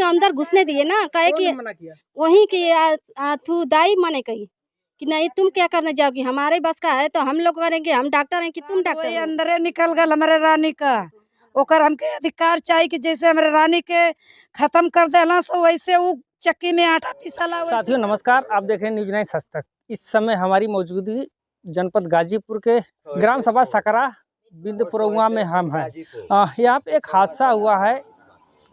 अंदर घुसने दिए ना, कहे कौन कि मना किया? वहीं की थू दाई माने कही कि नहीं तुम क्या करने जाओगी, हमारे बस का है तो हम लोग करेंगे, हम डॉक्टर हैं कि तुम डॉक्टर वही हो। अंदरे निकल गल हमारे रानी का, ओकर हमके अधिकार चाहिए कि जैसे हमारे रानी के खत्म कर देला सो वैसे वो चक्की में आटा पिसला। साथियों नमस्कार, आप देख रहे हैं न्यूज़ 9 सच तक। इस समय हमारी मौजूदगी जनपद गाजीपुर के ग्राम सभा सकरा बिंदपुरुआ में हम हैं। यहाँ पे एक हादसा हुआ है।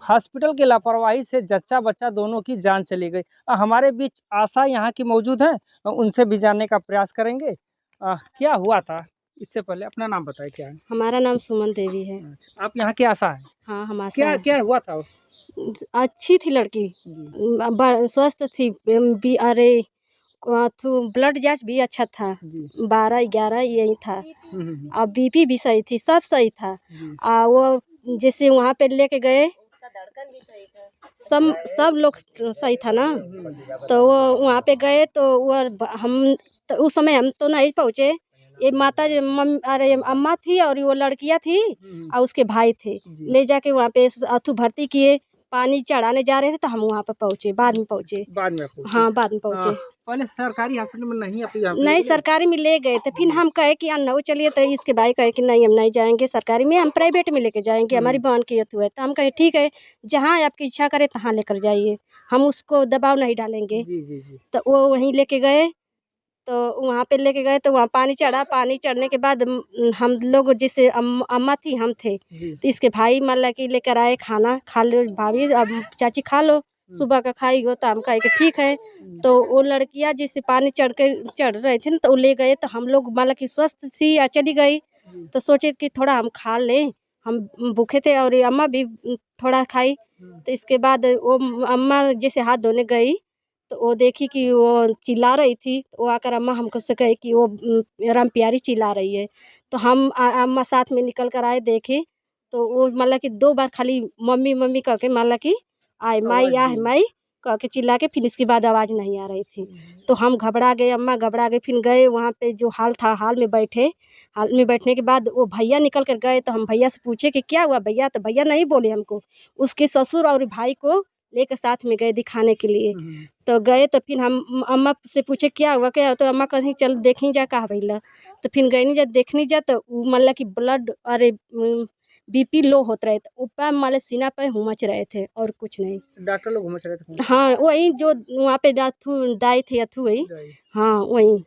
हॉस्पिटल की लापरवाही से जच्चा बच्चा दोनों की जान चली गई। हमारे बीच आशा यहाँ की मौजूद है, उनसे भी जानने का प्रयास करेंगे। क्या हुआ था, इससे पहले अपना नाम बताएं। क्या है? हमारा नाम सुमन देवी है। आप यहाँ की आशा है? हाँ, हम आशा क्या है। क्या हुआ था? अच्छी थी लड़की, स्वस्थ थी। अरे ब्लड जांच भी अच्छा था, 12-11 यही था। और बीपी भी सही थी, सब सही था। वो जैसे वहाँ पे लेके गए, सब लोग सही था ना। तो वो वहाँ पे गए तो वो हम तो उस समय हम तो नहीं पहुँचे। ये माता अरे अम्मा थी और वो लड़कियाँ थी और उसके भाई थे। ले जाके वहाँ पे अथु भर्ती किए, पानी चढ़ाने जा रहे थे तो हम वहाँ पे पहुँचे, बाद में पहुँचे। हाँ, बाद में पहुँचे। पहले सरकारी हॉस्पिटल में नहीं नहीं, सरकारी में ले गए थे। फिर हम कहे कि नहीं चलिए, तो इसके भाई कहे कि नहीं हम नहीं जाएंगे सरकारी में, हम प्राइवेट में लेके जाएंगे, हमारी बहन की अथु है। तो हम कहे ठीक है, जहाँ आपकी इच्छा करे तहाँ लेकर जाइए, हम उसको दबाव नहीं डालेंगे। तो वो वहीं लेके गए, तो वहाँ पे लेके गए तो वहाँ पानी चढ़ा। पानी चढ़ने के बाद हम लोग जैसे अम्मा थी, हम थे, तो इसके भाई मतलब कि लेकर आए खाना, खा लो भाभी, अब चाची खा लो, सुबह का खाई हो। तो हम कहे कि ठीक है। तो वो लड़कियाँ जैसे पानी चढ़ रहे थे ना, तो वो ले गए। तो हम लोग मतलब कि स्वस्थ थी या चली गई, तो सोचे कि थोड़ा हम खा लें, हम भूखे थे और अम्मा भी थोड़ा खाई। तो इसके बाद वो अम्मा जैसे हाथ धोने गई तो वो देखी कि वो चिल्ला रही थी। तो वो आकर अम्मा हमको से कहे कि वो राम प्यारी चिल्ला रही है। तो हम अम्मा साथ में निकल कर आए, देखे तो वो मतलब कि 2 बार खाली मम्मी मम्मी कह के मतलब कि आए माई आए माई कह के चिल्ला के, फिर इसके बाद आवाज़ नहीं आ रही थी। तो हम घबरा गए, अम्मा घबरा गए। फिर गए वहाँ पे जो हाल था, हाल में बैठे। हाल में बैठने के बाद वो भैया निकल कर गए। तो हम भैया से पूछे कि क्या हुआ भैया, तो भैया नहीं बोले हमको। उसके ससुर और भाई को लेकर साथ में गए दिखाने के लिए। तो गए तो फिर हम अम्मा से पूछे क्या हुआ क्या हुआ? तो अम्मा कहीं चल देखनी जा कहा भैया। तो फिर गई नहीं जा देखनी जा, तो मतलब कि ब्लड अरे बीपी लो होत रहे थे, ऊपर मतलब सीना पे हुमच रहे थे और कुछ नहीं। डॉक्टर लोग घूमच रहे थे? हाँ, वही जो वहाँ पे दाई थी अथु वही। हाँ, वही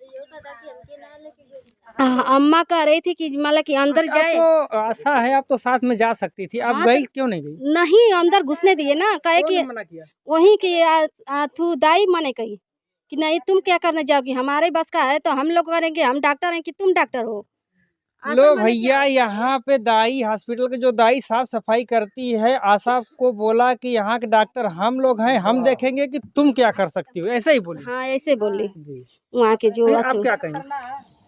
अम्मा कह रही थी कि मतलब कि अंदर अच्छा, जाए। तो आशा है, आप तो साथ में जा सकती थी, आप हाँ, गई क्यों नहीं गई? नहीं अंदर घुसने दिए ना, कहे कौन कि मना किया? वहीं की अथु दाई माने कही कि नहीं तुम क्या करने जाओगी, हमारे बस का है तो हम लोग करेंगे, हम डॉक्टर हैं कि तुम डॉक्टर हो। लो भैया, यहाँ पे दाई हॉस्पिटल के जो दाई साफ सफाई करती है, आशा को बोला कि यहाँ के डॉक्टर हम लोग हैं, हम देखेंगे कि तुम क्या कर सकती हो, ऐसे ही बोली। हाँ, ऐसे बोली जी। वहाँ के जो फिर आप अथु। क्या कहेंगे?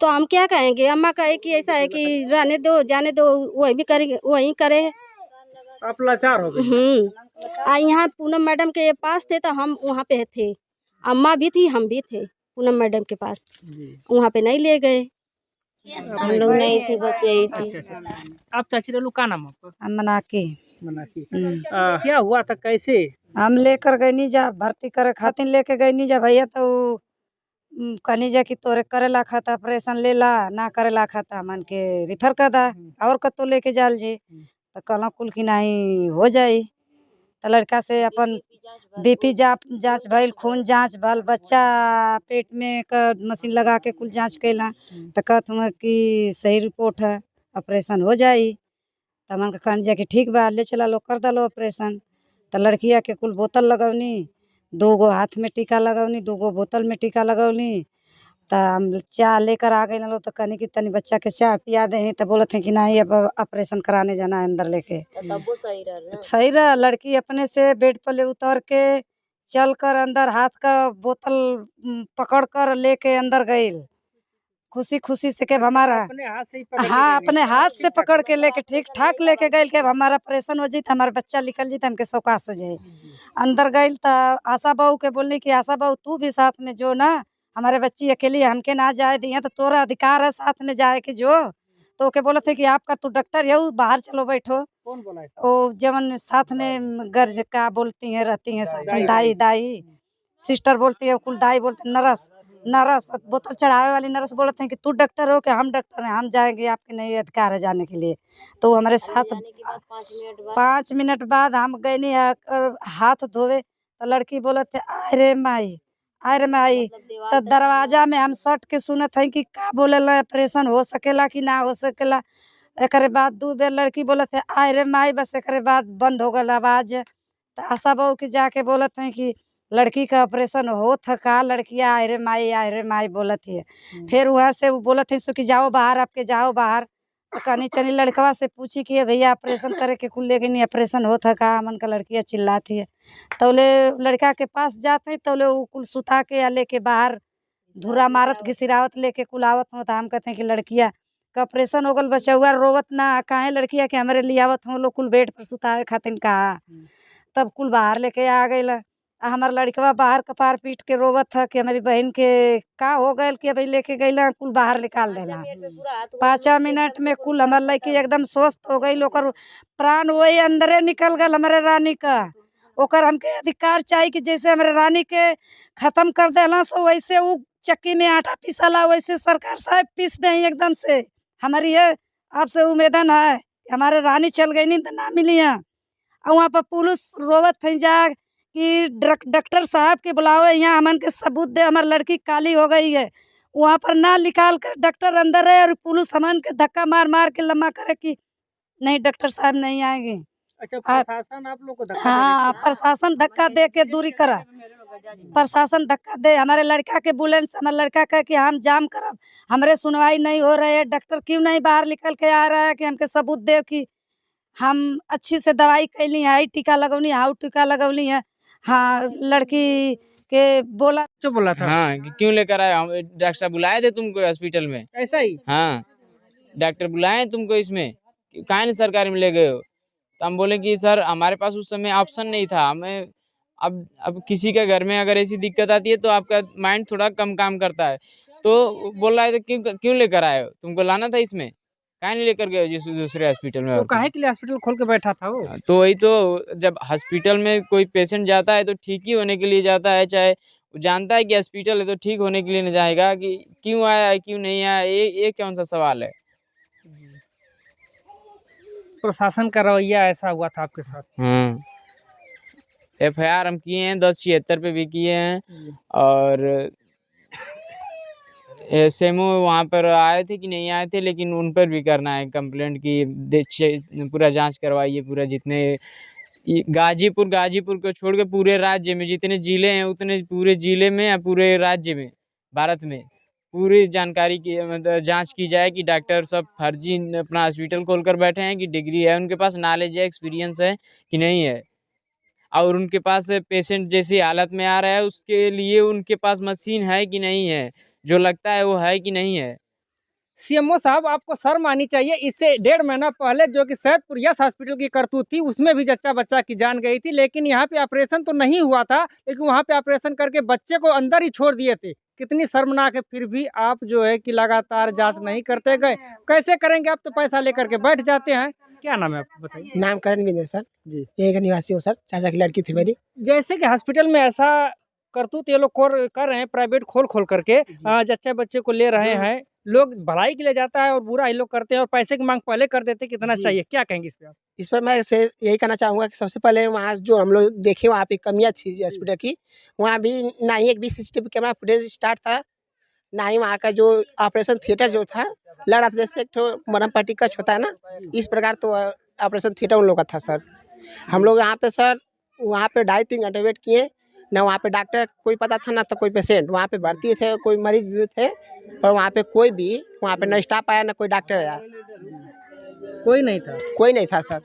तो हम क्या कहेंगे, अम्मा कहे कि ऐसा है कि रहने दो जाने दो, वही भी करेंगे वही करे। आप लाचार हो गए? यहाँ पूनम मैडम के पास थे तो हम वहाँ पे थे, अम्मा भी थी हम भी थे पूनम मैडम के पास। वहाँ पे नहीं ले गए, हम लोग नहीं थी, बस यही थी। अच्छा। आप चाची रलू का नाम आपका? मनाके मनाकी। क्या हुआ था, कैसे? हम लेकर गए नहीं जा भर्ती करे खातिर लेके गए नहीं जा भैया। तो कहनी जा कि तोरे करेला खाता ऑपरेशन ले ला, ना करेला खाता मन के रिफर कर दा और कतो लेके जाल जे। तो कहला कुल की नहीं हो जाई। तो लड़का से अपन बीपी जांच भइल, खून जांच भल, बच्चा पेट में का मशीन लगा के कुल जांच कैला। तो कहत हुआ कि सही रिपोर्ट है, ऑपरेशन हो जाई। तो मन कहनी जा कि ठीक बा, ले चला लो कर दलो ऑपरेशन। तो लड़किया के कुल बोतल लगवनी, 2 गो हाथ में टीका लगवनी, 2 गो बोतल में टीका लगवनी। तो हम चाय लेकर आ गए लोग। तो कहनी कि तनी बच्चा के चाय पिया दे। तो बोलत हैं कि नहीं अब ऑपरेशन कराने जाना है अंदर लेके। सही रहा। लड़की अपने से बेड पर ले उतर के चल कर अंदर हाथ का बोतल पकड़ कर लेके अंदर गई, खुशी खुशी से के हमारा अपने हाथ से ही पकड़ के हाँ गई? अपने हाथ से पकड़ के लेके ठीक ठाक लेके गई के हमारा ऑपरेशन हो जाए, हमारा बच्चा निकल जाए, हमके सौकास हो जाए। अंदर गई तो आशा बहू के बोलनी कि आशा बहू तू भी साथ में जो ना, हमारे बच्ची अकेली हमके ना जाए दिए, तो तोरा अधिकार है साथ में जाए के जो। तो के बोले थे कि आपका तू डॉक्टर है, बाहर चलो बैठो। कौन बोला है? वो जवन साथ में गर्ज का बोलती हैं रहती हैं साथ में, दाई दाई सिस्टर बोलती है, कुल दाई बोलते हैं, नरस नरस बोतल चढ़ावे वाली नरस बोलते हैं कि तू डॉक्टर हो कि हम डॉक्टर हैं, हम जाएंगे, आपके नहीं अधिकार है जाने के लिए। तो वो हमारे साथ 5 मिनट बाद हम गए नहीं हाथ धोवे तो लड़की बोलत है आय रे माई। तो दरवाजा में हम सट के सुनत हैं कि का बोलेला, ऑपरेशन हो सकेला कि ना हो सकेला। एकरे बाद 2 बेर लड़की बोलत है आय रे माई, बस एकरे बाद बंद हो गल आवाज। तो आशा बहू के जाके बोलत हैं कि लड़की का ऑपरेशन होत ह का, लड़किया आय रे माई बोलत है। फिर वहाँ से वो बोलत है सो कि जाओ बाहर, आपके जाओ बाहर। तो कनी चनी लड़कवा से पूछी कि भैया ऑपरेशन करे के कुल लेके नहीं ऑपरेशन होत ह का, मन का लड़किया चिल्लाती है। तौले लड़का के पास जाते हैं, तौले वो कुल सुता के या लेके बाहर धुरा मारत घिसिरावत लेके कुल आवत हो। तो हम कहते हैं कि लड़किया का ऑपरेशन हो गल, बचौआ रोवत ना काहे लड़किया के हमारे लियावत हो लोग कुल बेड पर सुतावे खातिर कहा। तब कुल बाहर लेके आ गइल। हमार लड़कवा बाहर कपार पीट के रोवत था कि हमारी बहन के का हो गइल कि अभी लेके गइला, कुल बाहर निकाल देला। 5 मिनट में कुल हमार लड़की एकदम स्वस्थ हो गई, ओकर प्राण वही अंदरे निकल गल हमारे रानी का। ओकर हमके अधिकार चाहिए कि जैसे हमारे रानी के खत्म कर देला सो वैसे वो चक्की में आटा पीसला वैसे सरकार साहब पीस दें एकदम से। हमारी ये आपसे उम्मीदन है कि हमारे रानी चल गई नहीं तो ना मिली है। और वहाँ पर पुलिस रोवत थी जा कि डॉक्टर साहब के बुलाओ यहाँ, हमन के सबूत दे हमारी लड़की काली हो गई है। वहाँ पर ना निकाल कर डॉक्टर अंदर है और पुलिस हमन के धक्का मार मार के लम्बा करे कि नहीं डॉक्टर साहब नहीं आएंगे। अच्छा, प्रशासन आप लोग को धक्का हाँ, प्रशासन धक्का दे के दूरी करा, प्रशासन धक्का दे। हमारे लड़का के एम्बुलेंस हमारे लड़का का कि हम जाम करब, हमारे सुनवाई नहीं हो रही है, डॉक्टर क्यों नहीं बाहर निकल के आ रहा है कि हमके सबूत दे कि हम अच्छी से दवाई कैली है, टीका लगौनी हाउ टीका लगौली है। हाँ, लड़की के बोला जो बोला था। हाँ कि क्यों लेकर आए, हम डॉक्टर साहब बुलाए थे तुमको हॉस्पिटल में। ऐसा ही हाँ, डॉक्टर बुलाए हैं तुमको इसमें, काहे नहीं सरकारी में ले गए हो। तो हम बोले कि सर हमारे पास उस समय ऑप्शन नहीं था, हमें अब किसी के घर में अगर ऐसी दिक्कत आती है तो आपका माइंड थोड़ा कम काम करता है। तो बोल रहा है तो क्यों लेकर आए हो, तुमको लाना था इसमें, काहे नहीं लेकर गए दूसरे हॉस्पिटल में। तो काहे के लिए हॉस्पिटल खोल के बैठा था वो? तो वही तो, जब हॉस्पिटल में कोई पेशेंट जाता है तो ठीक ही होने के लिए जाता है, चाहे वो जानता है कि हॉस्पिटल है तो ठीक होने के लिए नहीं जाएगा कि क्यों आया है क्यों नहीं आया, ये कौन सा सवाल है। प्रशासन का रवैया ऐसा हुआ था आपके साथ? हाँ, FIR हम किए हैं 1076 पे भी किए हैं, और SMO वहाँ पर आए थे कि नहीं आए थे, लेकिन उन पर भी करना है कंप्लेंट की पूरा जांच करवाइए, पूरा जितने गाजीपुर को छोड़ के पूरे राज्य में जितने जिले हैं उतने पूरे जिले में या पूरे राज्य में भारत में पूरी जानकारी की मतलब जांच की जाए कि डॉक्टर सब फर्जी अपना हॉस्पिटल खोलकर बैठे हैं कि डिग्री है उनके पास, नॉलेज है, एक्सपीरियंस है कि नहीं है, और उनके पास पेशेंट जैसी हालत में आ रहा है उसके लिए उनके पास मशीन है कि नहीं है, जो लगता है वो है कि नहीं है। CMO साहब, आपको शर्म आनी चाहिए। इससे 1.5 महीना पहले जो कि सैदपुर यस हॉस्पिटल की करतूत थी उसमें भी जच्चा बच्चा की जान गई थी, लेकिन यहाँ पे ऑपरेशन तो नहीं हुआ था, लेकिन वहाँ पे ऑपरेशन करके बच्चे को अंदर ही छोड़ दिए थे। कितनी शर्मनाक है, फिर भी आप जो है कि लगातार जांच नहीं करते गए। कैसे करेंगे, आप तो पैसा लेकर के बैठ जाते हैं। क्या नाम है आपका, बताइए? नाम करण बिंदु सर जी। यही का निवासी हो सर, चाचा की लड़की थी मेरी। जैसे कि हॉस्पिटल में ऐसा करतूत ये लोग कर रहे हैं, प्राइवेट खोल करके जच्चे बच्चे को ले रहे हैं, लोग भलाई के लिए जाता है और बुरा ही लोग करते हैं और पैसे की मांग पहले कर देते हैं, कितना जी। चाहिए, क्या कहेंगे इस पे आप? इस पर मैं से यही कहना चाहूँगा कि सबसे पहले वहाँ जो हम लोग देखे वहाँ पे कमियाँ थी हॉस्पिटल की, वहाँ भी ना ही एक भी CCTV कैमरा फुटेज स्टार्ट था, ना ही वहाँ का जो ऑपरेशन थिएटर जो था लग रहा था जैसे एक ठो मरहम पट्टी का होता है ना, इस प्रकार तो ऑपरेशन थिएटर उन लोग का था सर। हम लोग यहाँ पे सर वहाँ पे 2.5-3 घंटे वेट किए, ना वहाँ पे डॉक्टर कोई पता था ना तो कोई पेशेंट वहाँ पे भर्ती थे, कोई मरीज भी थे, पर वहाँ पे कोई भी वहाँ पे ना स्टाफ आया ना कोई डॉक्टर आया, कोई नहीं था सर।